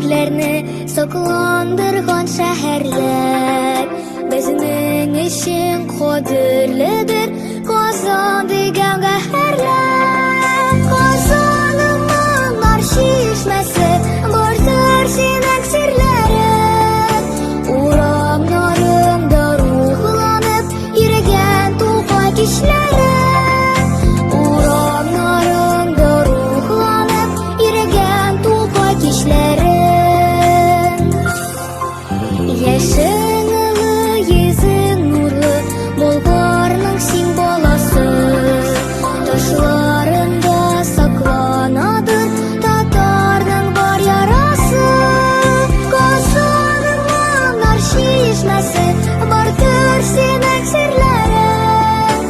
yüreklerini saklandırgan şehirler. Bizning işin kadirlidir, Kazan degan gaherler. Kazanımın arşişmesi, bordur senin sirlerin. Uramlarımda ruhlanıp, yüregen tuğay kişlerin. Uramlarımda ruhlanıp, yüregen tuğay kişlerin. Yaşın ılı, yüzün nurlu, Bulgarның син баласы. Ташларында сакланаdır Татарның бар ярасы. Казанның аршишмәсе, бардыр синең серләрең.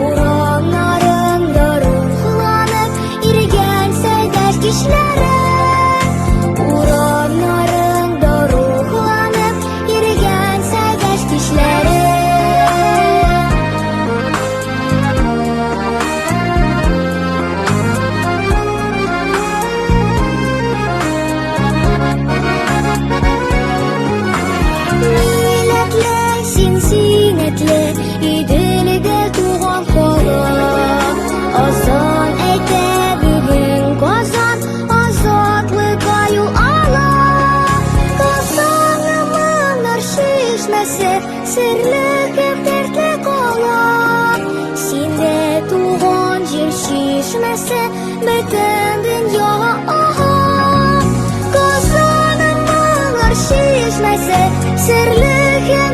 Урамнарыңда рухланып, иргән сәйдәш кичләрең. Урамнарыңда рухланып, иргән сәйдәш кичләрең. Milletle, sinsinetle, idilide tuğan kala. Azan ete bugün Kazan, azatlığa yol ala. Kazanımın arşişmesi, sirli hep dertli kala. Sinde tuğan jir şişmesi, bütün dünya aha. Kazanımın arşişmesi, sirli hem